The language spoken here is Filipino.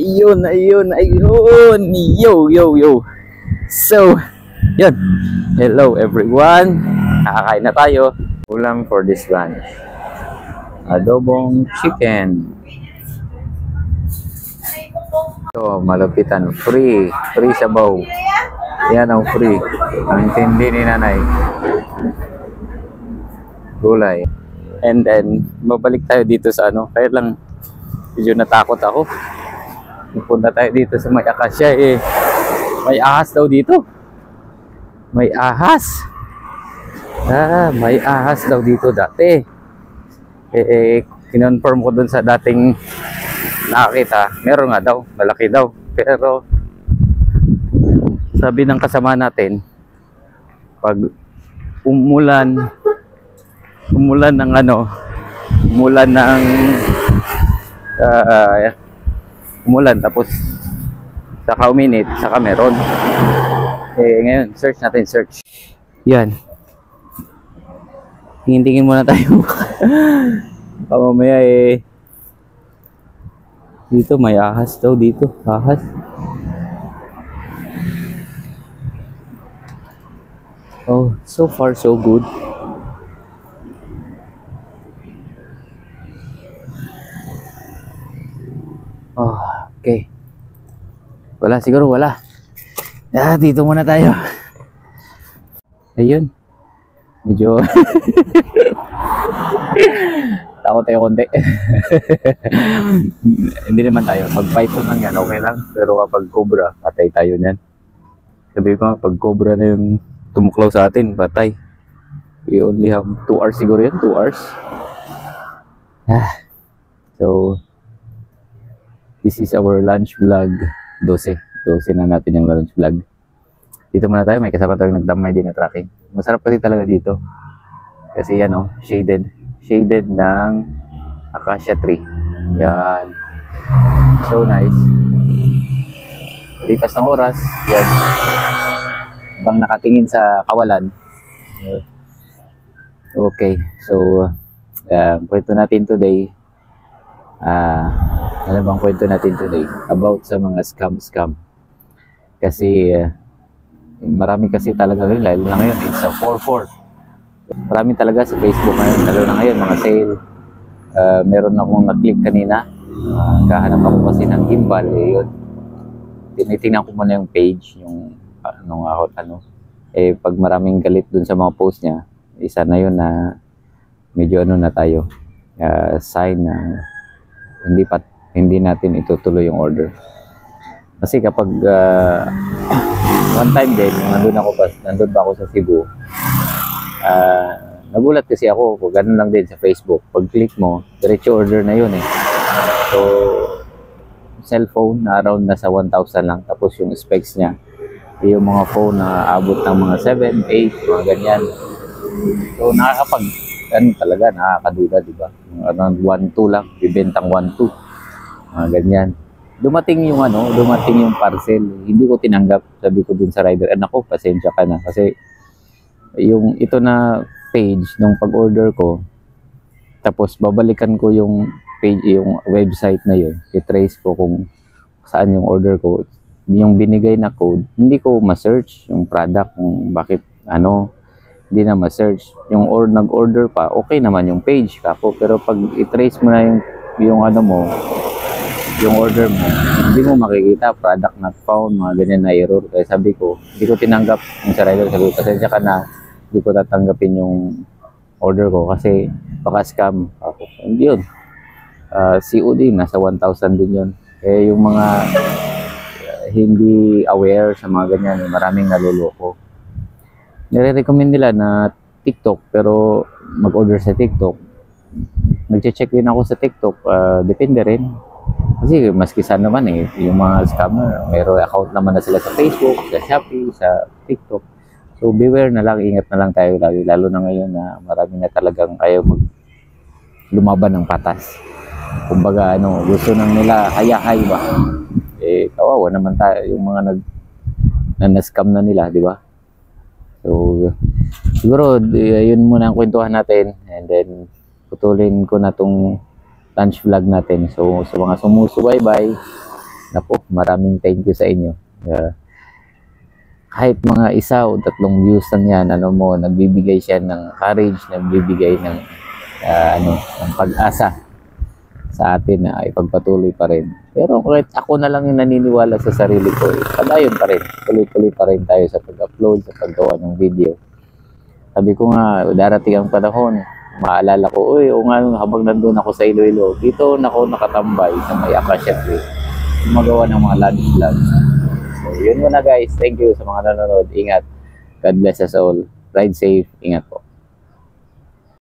Ayun, ayun, ayun. Yo. So, yun. Hello everyone. Nakakain na tayo. Ulam for this lunch. Adobong chicken. So, malupitan. Free sabaw. Yan ang free. Ang intindi ni nanay. Gulay. And then, mabalik tayo dito sa ano. Kaya lang, medyo natakot ako. Pupunta tayo dito sa may akasya eh. May ahas daw dito. May ahas. May ahas daw dito dati. Kinonfirm ko dun sa dating nakakita. Meron nga daw. Malaki daw. Pero, sabi ng kasama natin, pag umulan ng ano, umulan tapos saka uminit, saka meron. Ngayon, search. Yan. Tingin muna tayo. Mamaya dito may ahas daw dito. Ahas. Oh, so far so good. Oh, okay. Wala, siguro wala. Dito muna tayo. Ayun. Medyo takot tayo konti. Hindi naman tayo. Pag python lang yan, okay lang. Pero kapag cobra, patay tayo niyan. Sabi ko, pag cobra na yung tumuklaw sa atin, patay. We only have 2 hours siguro yan. 2 hours. So, this is our lunch vlog. 12 na natin yung lunch vlog. Dito muna tayo. May kasama tayong nagdamay din na tracking. Masarap kasi talaga dito. Kasi yan o, shaded ng acacia tree. Yan. So nice. Lipas ng oras. Yan. Bang nakatingin sa kawalan. Okay. So, kwento natin today. Ano bang kwento natin today? About sa mga scam. Kasi marami kasi talaga rin, lalo na ngayon, it's a 4-4. Marami talaga sa Facebook ngayon, lalo na ngayon, mga sale. Meron akong na-click kanina. Kahanap ako kasi ng gimbal. Yun. Tinitingnan ko muna yung page, yung pag maraming galit dun sa mga post niya, isa na yun na medyo na tayo. Sign na hindi natin itutuloy yung order. Kasi kapag one time din, nandun pa ako sa Cebu. Nagulat kasi ako, ganun lang din sa Facebook. Pag click mo, diretso order na yun eh. So, cellphone na around nasa 1,000 lang. Tapos yung specs niya, yung mga phone na abot ng mga 7, 8, mga ganyan. So, talaga, nakakaduda, diba? Around 1,2 lang, bibentang 1,2. Mga ganyan. Dumating yung parcel. Hindi ko tinanggap. Sabi ko dun sa rider, nako, pasensya ka na. Kasi ito na page nung pag-order ko, tapos babalikan ko yung page, yung website na yun. I-trace ko kung saan yung order ko. Yung binigay na code, hindi ko ma-search yung product, kung bakit hindi na ma-search. Nag-order pa, okay naman yung page kako. Pero pag i-trace mo na yung yung order mo, hindi mo makikita, product not found, mga ganyan na error. Kaya sabi ko, hindi ko tinanggap yung sa rider. Sabi ko, pasensya ka na, hindi ko tatanggapin yung order ko kasi baka scam ako. Hindi yun. COD, nasa 1,000 din yun. Kaya yung mga hindi aware sa mga ganyan, maraming naluloko. Nire-recommend nila na TikTok, pero mag-order sa TikTok. Nag-check din ako sa TikTok, depende rin. Kasi maski saan naman yung mga scammer, mayroon account naman na sila sa Facebook, sa Shopee, sa TikTok. So beware na lang, ingat na lang tayo lalo na ngayon na marami na talagang ayaw lumaban ng patas. Kumbaga gusto nang nila hayahay ba? Kawawa naman tayo yung mga na-scam na nila, di ba? So siguro yun muna ang kwentuhan natin, and then putulin ko na tong lunch vlog natin. So sa mga sumusubaybay, Napo, maraming thank you sa inyo. Kahit mga 1 o 3 views lang yan, ano mo, nagbibigay siya ng courage, nagbibigay ng ng pag-asa sa atin na ipagpatuloy pa rin. Pero kahit ako na lang yung naniniwala sa sarili ko, padayon pa rin. Tuloy-tuloy pa rin tayo sa pag-upload, sa paggawa ng video. Sabi ko nga, darating ang panahon, maalala ko, uy, o nga, habang nandun ako sa Iloilo, dito na ako nakatambay sa may Acacia Tree, gumagawa ng mga lunch vlogs. So, yun muna guys. Thank you sa mga nanonood. Ingat. God bless us all. Ride safe. Ingat po.